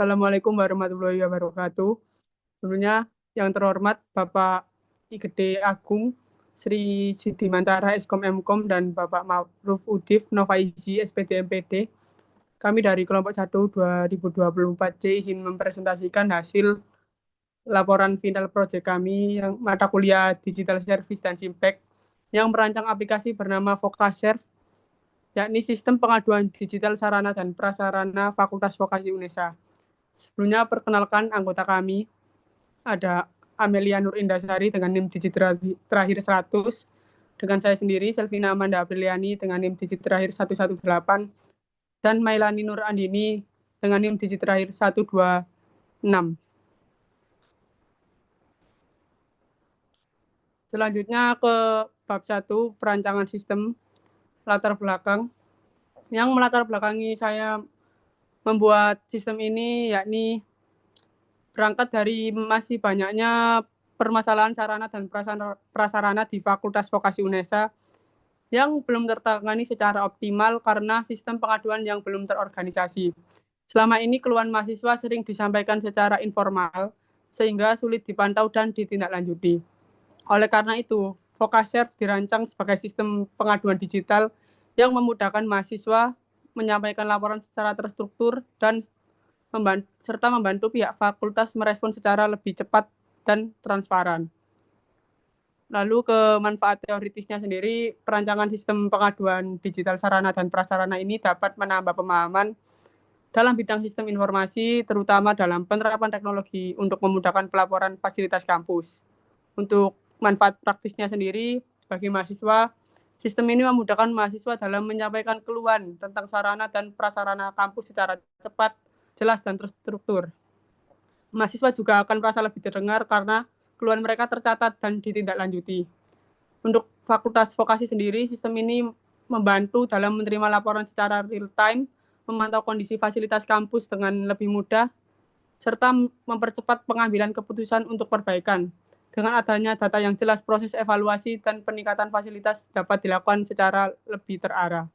Assalamualaikum warahmatullahi wabarakatuh. Sebelumnya yang terhormat Bapak IGD Agung Sri Sudimantara Eskom Mkom dan Bapak Ma'ruf Udif Novaizi SPD MPD. Kami dari kelompok 1 2024C izin mempresentasikan hasil laporan final proyek kami yang mata kuliah Digital Service dan Simpek yang merancang aplikasi bernama Vokashare, yakni sistem pengaduan digital sarana dan prasarana Fakultas Vokasi UNESA. Sebelumnya perkenalkan anggota kami, ada Amelia Nur Indasari dengan NIM digit terakhir 100, dengan saya sendiri Selvina Amanda Apriliani dengan NIM digit terakhir 118, dan Mailani Nur Andini dengan NIM digit terakhir 126. Selanjutnya ke bab 1, perancangan sistem latar belakang. Yang melatar belakangi saya membuat sistem ini yakni berangkat dari masih banyaknya permasalahan sarana dan prasarana di Fakultas Vokasi UNESA yang belum tertangani secara optimal karena sistem pengaduan yang belum terorganisasi. Selama ini keluhan mahasiswa sering disampaikan secara informal, sehingga sulit dipantau dan ditindaklanjuti. Oleh karena itu, Vokashare dirancang sebagai sistem pengaduan digital yang memudahkan mahasiswa menyampaikan laporan secara terstruktur dan serta membantu pihak fakultas merespon secara lebih cepat dan transparan. Lalu ke manfaat teoritisnya sendiri, perancangan sistem pengaduan digital sarana dan prasarana ini dapat menambah pemahaman dalam bidang sistem informasi, terutama dalam penerapan teknologi untuk memudahkan pelaporan fasilitas kampus. Untuk manfaat praktisnya sendiri, bagi mahasiswa, sistem ini memudahkan mahasiswa dalam menyampaikan keluhan tentang sarana dan prasarana kampus secara cepat, jelas, dan terstruktur. Mahasiswa juga akan merasa lebih terdengar karena keluhan mereka tercatat dan ditindaklanjuti. Untuk Fakultas Vokasi sendiri, sistem ini membantu dalam menerima laporan secara real-time, memantau kondisi fasilitas kampus dengan lebih mudah, serta mempercepat pengambilan keputusan untuk perbaikan. Dengan adanya data yang jelas, proses evaluasi dan peningkatan fasilitas dapat dilakukan secara lebih terarah.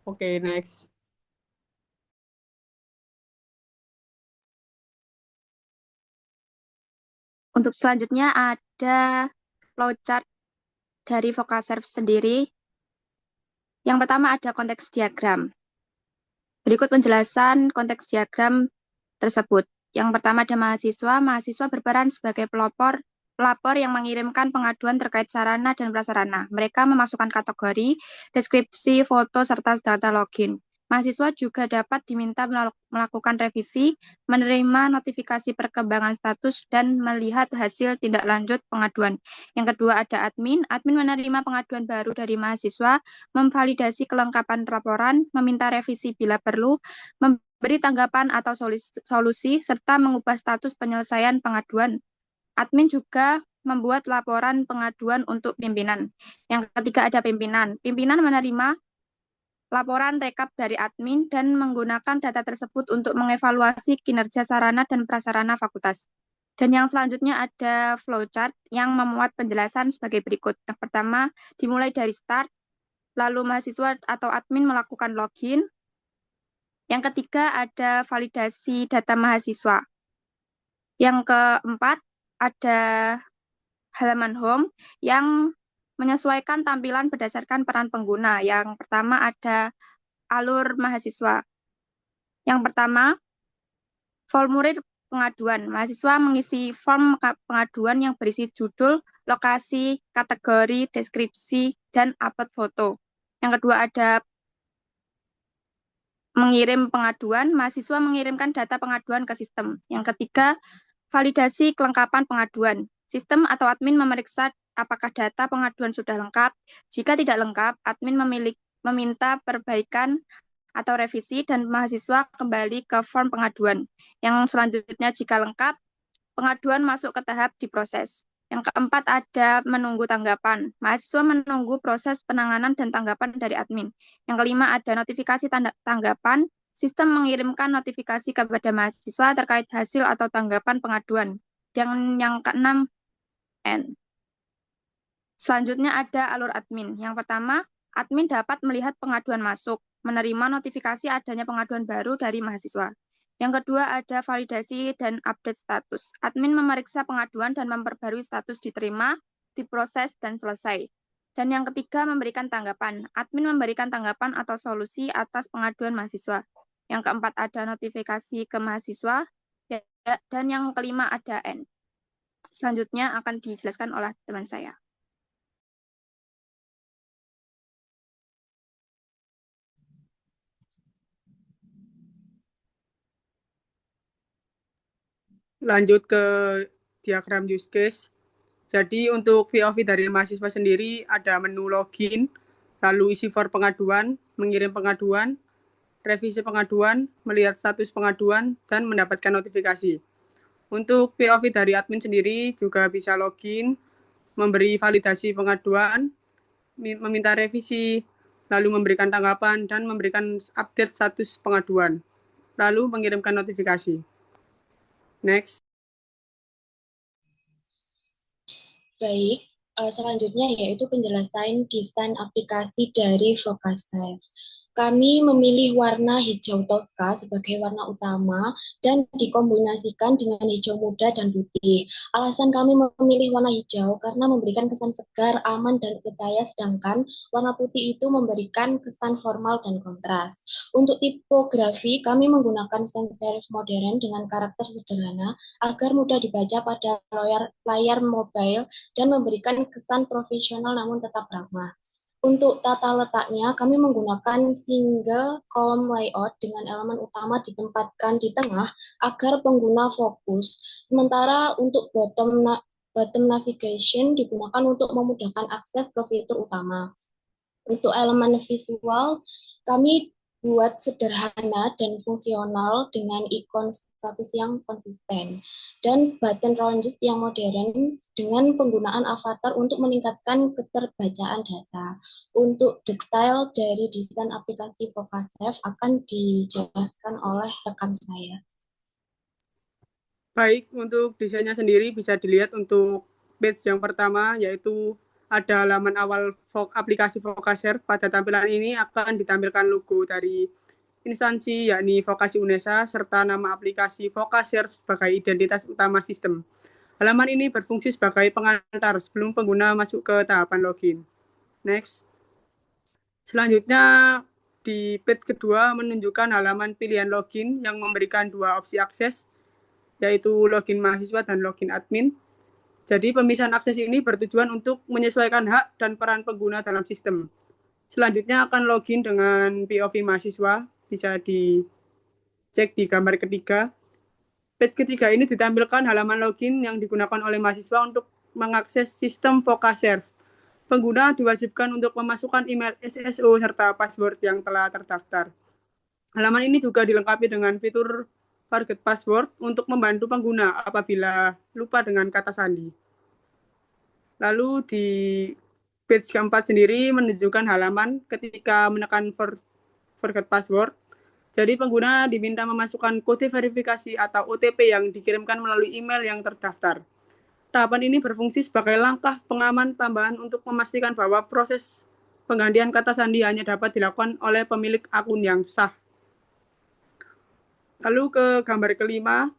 Oke, next. Untuk selanjutnya ada flowchart dari Vokashare sendiri. Yang pertama ada konteks diagram. Berikut penjelasan konteks diagram tersebut. Yang pertama ada mahasiswa. Mahasiswa berperan sebagai pelapor yang mengirimkan pengaduan terkait sarana dan prasarana. Mereka memasukkan kategori, deskripsi, foto, serta data login. Mahasiswa juga dapat diminta melakukan revisi, menerima notifikasi perkembangan status, dan melihat hasil tindak lanjut pengaduan. Yang kedua ada admin. Admin menerima pengaduan baru dari mahasiswa, memvalidasi kelengkapan laporan, meminta revisi bila perlu, memberi tanggapan atau solusi, serta mengubah status penyelesaian pengaduan. Admin juga membuat laporan pengaduan untuk pimpinan. Yang ketiga ada pimpinan. Pimpinan menerima laporan rekap dari admin dan menggunakan data tersebut untuk mengevaluasi kinerja sarana dan prasarana fakultas. Dan yang selanjutnya ada flowchart yang memuat penjelasan sebagai berikut. Yang pertama, dimulai dari start, lalu mahasiswa atau admin melakukan login. Yang ketiga ada validasi data mahasiswa. Yang keempat ada halaman home yang menyesuaikan tampilan berdasarkan peran pengguna. Yang pertama ada alur mahasiswa. Yang pertama, formulir pengaduan. Mahasiswa mengisi form pengaduan yang berisi judul, lokasi, kategori, deskripsi, dan upload foto. Yang kedua ada mengirim pengaduan. Mahasiswa mengirimkan data pengaduan ke sistem. Yang ketiga, validasi kelengkapan pengaduan. Sistem atau admin memeriksa apakah data pengaduan sudah lengkap. Jika tidak lengkap, admin meminta perbaikan atau revisi dan mahasiswa kembali ke form pengaduan. Yang selanjutnya jika lengkap, pengaduan masuk ke tahap diproses. Yang keempat ada menunggu tanggapan. Mahasiswa menunggu proses penanganan dan tanggapan dari admin. Yang kelima ada notifikasi tanggapan. Sistem mengirimkan notifikasi kepada mahasiswa terkait hasil atau tanggapan pengaduan. Dan yang keenam, N. Selanjutnya ada alur admin. Yang pertama, admin dapat melihat pengaduan masuk, menerima notifikasi adanya pengaduan baru dari mahasiswa. Yang kedua ada validasi dan update status. Admin memeriksa pengaduan dan memperbarui status diterima, diproses, dan selesai. Dan yang ketiga memberikan tanggapan. Admin memberikan tanggapan atau solusi atas pengaduan mahasiswa. Yang keempat ada notifikasi ke mahasiswa. Dan yang kelima ada N. Selanjutnya akan dijelaskan oleh teman saya. Lanjut ke diagram use case. Jadi untuk POV dari mahasiswa sendiri ada menu login, lalu isi form pengaduan, mengirim pengaduan, revisi pengaduan, melihat status pengaduan, dan mendapatkan notifikasi. Untuk POV dari admin sendiri juga bisa login, memberi validasi pengaduan, meminta revisi, lalu memberikan tanggapan, dan memberikan update status pengaduan, lalu mengirimkan notifikasi. Next. Baik, selanjutnya yaitu penjelasan desain aplikasi dari Vocasave. Kami memilih warna hijau toska sebagai warna utama dan dikombinasikan dengan hijau muda dan putih. Alasan kami memilih warna hijau karena memberikan kesan segar, aman, dan percaya, sedangkan warna putih itu memberikan kesan formal dan kontras. Untuk tipografi, kami menggunakan sans serif modern dengan karakter sederhana agar mudah dibaca pada layar mobile dan memberikan kesan profesional namun tetap ramah. Untuk tata letaknya, kami menggunakan single column layout dengan elemen utama ditempatkan di tengah agar pengguna fokus. Sementara untuk bottom navigation digunakan untuk memudahkan akses ke fitur utama. Untuk elemen visual, kami buat sederhana dan fungsional dengan ikon status yang konsisten dan button transit yang modern dengan penggunaan avatar untuk meningkatkan keterbacaan data. Untuk detail dari desain aplikasi Vocasave akan dijelaskan oleh rekan saya. Baik, untuk desainnya sendiri bisa dilihat untuk page yang pertama, yaitu ada halaman awal aplikasi Vocasave. Pada tampilan ini akan ditampilkan logo dari instansi, yakni Vokasi UNESA, serta nama aplikasi Vocasave sebagai identitas utama sistem. Halaman ini berfungsi sebagai pengantar sebelum pengguna masuk ke tahapan login. Next. Selanjutnya, di page kedua menunjukkan halaman pilihan login yang memberikan dua opsi akses, yaitu login mahasiswa dan login admin. Jadi pemisahan akses ini bertujuan untuk menyesuaikan hak dan peran pengguna dalam sistem. Selanjutnya akan login dengan POV mahasiswa, bisa dicek di gambar ketiga. Page ketiga ini ditampilkan halaman login yang digunakan oleh mahasiswa untuk mengakses sistem Vocasave. Pengguna diwajibkan untuk memasukkan email SSO serta password yang telah terdaftar. Halaman ini juga dilengkapi dengan fitur forget password untuk membantu pengguna apabila lupa dengan kata sandi. Lalu di page keempat sendiri menunjukkan halaman ketika menekan forget password. Jadi pengguna diminta memasukkan kode verifikasi atau OTP yang dikirimkan melalui email yang terdaftar. Tahapan ini berfungsi sebagai langkah pengaman tambahan untuk memastikan bahwa proses penggantian kata sandi hanya dapat dilakukan oleh pemilik akun yang sah. Lalu ke gambar kelima,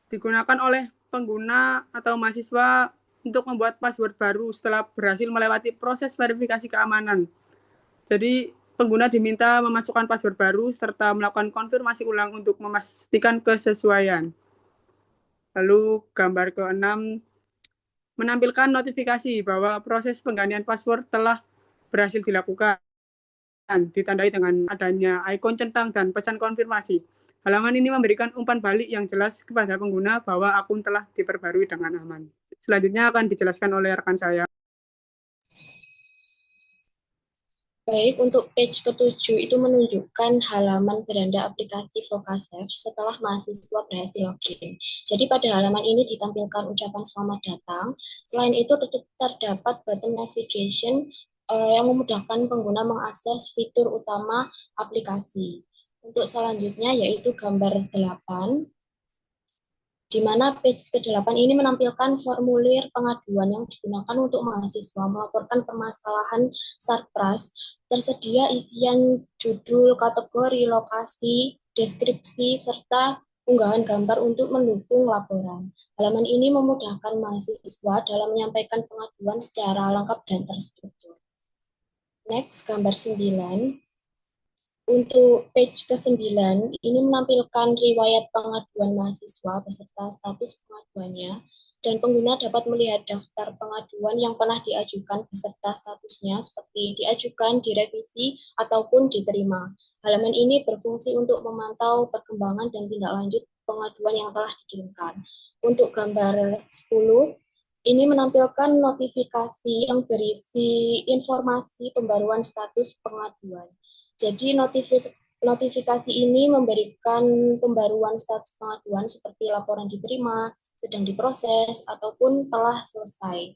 digunakan oleh pengguna atau mahasiswa untuk membuat password baru setelah berhasil melewati proses verifikasi keamanan. Jadi pengguna diminta memasukkan password baru serta melakukan konfirmasi ulang untuk memastikan kesesuaian. Lalu gambar ke-6 menampilkan notifikasi bahwa proses penggantian password telah berhasil dilakukan, ditandai dengan adanya ikon centang dan pesan konfirmasi. Halaman ini memberikan umpan balik yang jelas kepada pengguna bahwa akun telah diperbarui dengan aman. Selanjutnya akan dijelaskan oleh rekan saya. Baik, untuk page ke-7 itu menunjukkan halaman beranda aplikasi Vocasave setelah mahasiswa berhasil login. Jadi pada halaman ini ditampilkan ucapan selamat datang. Selain itu terdapat button navigation yang memudahkan pengguna mengakses fitur utama aplikasi. Untuk selanjutnya yaitu gambar 8. di mana page ke-8 ini menampilkan formulir pengaduan yang digunakan untuk mahasiswa melaporkan permasalahan Sarpras. Tersedia isian judul, kategori, lokasi, deskripsi, serta unggahan gambar untuk mendukung laporan. Halaman ini memudahkan mahasiswa dalam menyampaikan pengaduan secara lengkap dan terstruktur. Next, gambar 9. Untuk page ke-9, ini menampilkan riwayat pengaduan mahasiswa beserta status pengaduannya, dan pengguna dapat melihat daftar pengaduan yang pernah diajukan beserta statusnya seperti diajukan, direvisi, ataupun diterima. Halaman ini berfungsi untuk memantau perkembangan dan tindak lanjut pengaduan yang telah dikirimkan. Untuk gambar 10, ini menampilkan notifikasi yang berisi informasi pembaruan status pengaduan. Jadi notifikasi ini memberikan pembaruan status pengaduan seperti laporan diterima, sedang diproses, ataupun telah selesai.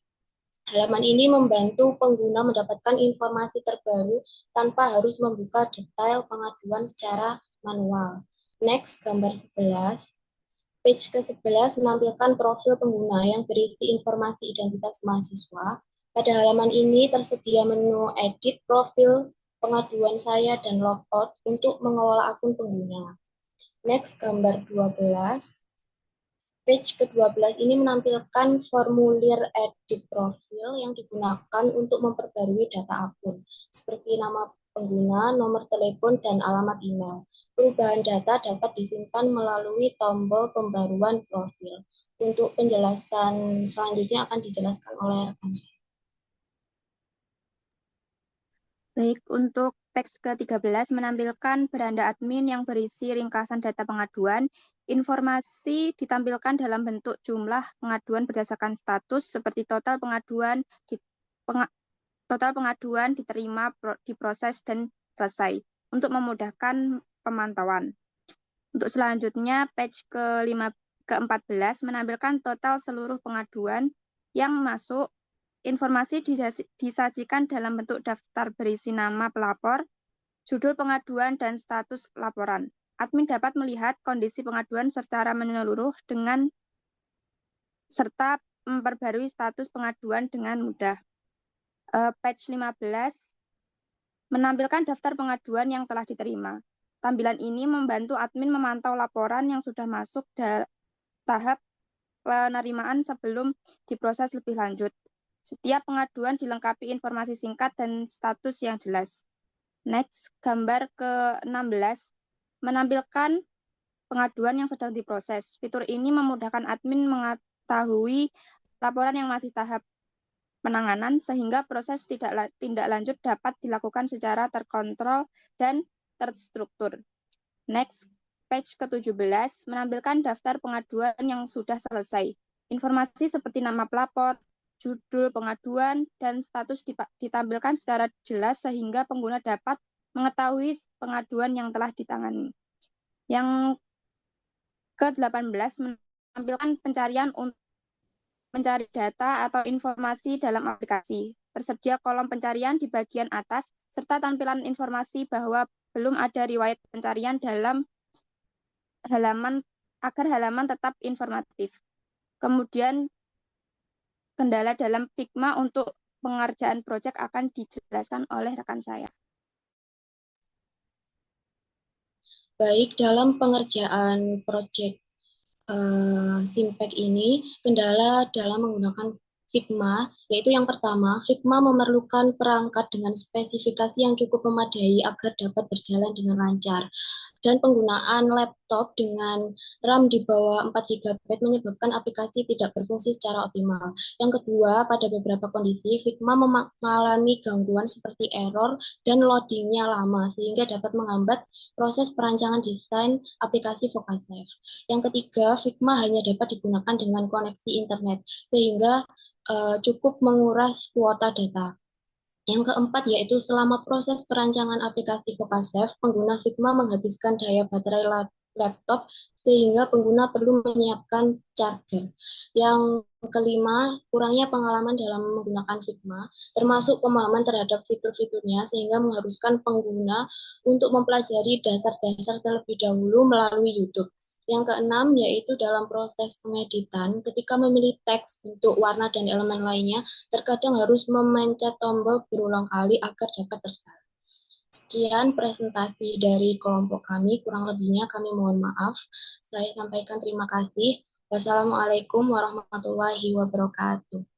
Halaman ini membantu pengguna mendapatkan informasi terbaru tanpa harus membuka detail pengaduan secara manual. Next, gambar 11. Page ke-11 menampilkan profil pengguna yang berisi informasi identitas mahasiswa. Pada halaman ini tersedia menu edit profil, pengaduan saya, dan logout untuk mengelola akun pengguna. Next, gambar 12. Page ke-12 ini menampilkan formulir edit profil yang digunakan untuk memperbarui data akun, seperti nama pengguna, nomor telepon, dan alamat email. Perubahan data dapat disimpan melalui tombol pembaruan profil. Untuk penjelasan selanjutnya akan dijelaskan oleh rekan saya. Baik, untuk page ke-13 menampilkan beranda admin yang berisi ringkasan data pengaduan. Informasi ditampilkan dalam bentuk jumlah pengaduan berdasarkan status seperti total pengaduan, diterima, diproses, dan selesai untuk memudahkan pemantauan. Untuk selanjutnya, page ke-14 menampilkan total seluruh pengaduan yang masuk. Informasi disajikan dalam bentuk daftar berisi nama pelapor, judul pengaduan, dan status laporan. Admin dapat melihat kondisi pengaduan secara menyeluruh serta memperbarui status pengaduan dengan mudah. Page 15 menampilkan daftar pengaduan yang telah diterima. Tampilan ini membantu admin memantau laporan yang sudah masuk tahap penerimaan sebelum diproses lebih lanjut. Setiap pengaduan dilengkapi informasi singkat dan status yang jelas. Next, gambar ke-16 menampilkan pengaduan yang sedang diproses. Fitur ini memudahkan admin mengetahui laporan yang masih tahap penanganan sehingga proses tindak lanjut dapat dilakukan secara terkontrol dan terstruktur. Next, page ke-17 menampilkan daftar pengaduan yang sudah selesai. Informasi seperti nama pelapor, judul pengaduan, dan status ditampilkan secara jelas sehingga pengguna dapat mengetahui pengaduan yang telah ditangani. Yang ke-18 menampilkan pencarian untuk mencari data atau informasi dalam aplikasi. Tersedia kolom pencarian di bagian atas, serta tampilan informasi bahwa belum ada riwayat pencarian dalam halaman agar halaman tetap informatif. Kemudian kendala dalam Figma untuk pengerjaan proyek akan dijelaskan oleh rekan saya. Baik, dalam pengerjaan proyek Simpek ini, kendala dalam menggunakan Figma, yaitu yang pertama, Figma memerlukan perangkat dengan spesifikasi yang cukup memadai agar dapat berjalan dengan lancar. Dan penggunaan laptop dengan RAM di bawah 4 GB menyebabkan aplikasi tidak berfungsi secara optimal. Yang kedua, pada beberapa kondisi, Figma mengalami gangguan seperti error dan loadingnya lama, sehingga dapat menghambat proses perancangan desain aplikasi Vocasave. Yang ketiga, Figma hanya dapat digunakan dengan koneksi internet, sehingga cukup menguras kuota data. Yang keempat yaitu selama proses perancangan aplikasi Vocasave, pengguna Figma menghabiskan daya baterai laptop sehingga pengguna perlu menyiapkan charger. Yang kelima, kurangnya pengalaman dalam menggunakan Figma, termasuk pemahaman terhadap fitur-fiturnya sehingga mengharuskan pengguna untuk mempelajari dasar-dasar terlebih dahulu melalui YouTube. Yang keenam, yaitu dalam proses pengeditan, ketika memilih teks, bentuk, warna, dan elemen lainnya, terkadang harus memencet tombol berulang kali agar dapat tersalin. Sekian presentasi dari kelompok kami, kurang lebihnya kami mohon maaf. Saya sampaikan terima kasih. Wassalamualaikum warahmatullahi wabarakatuh.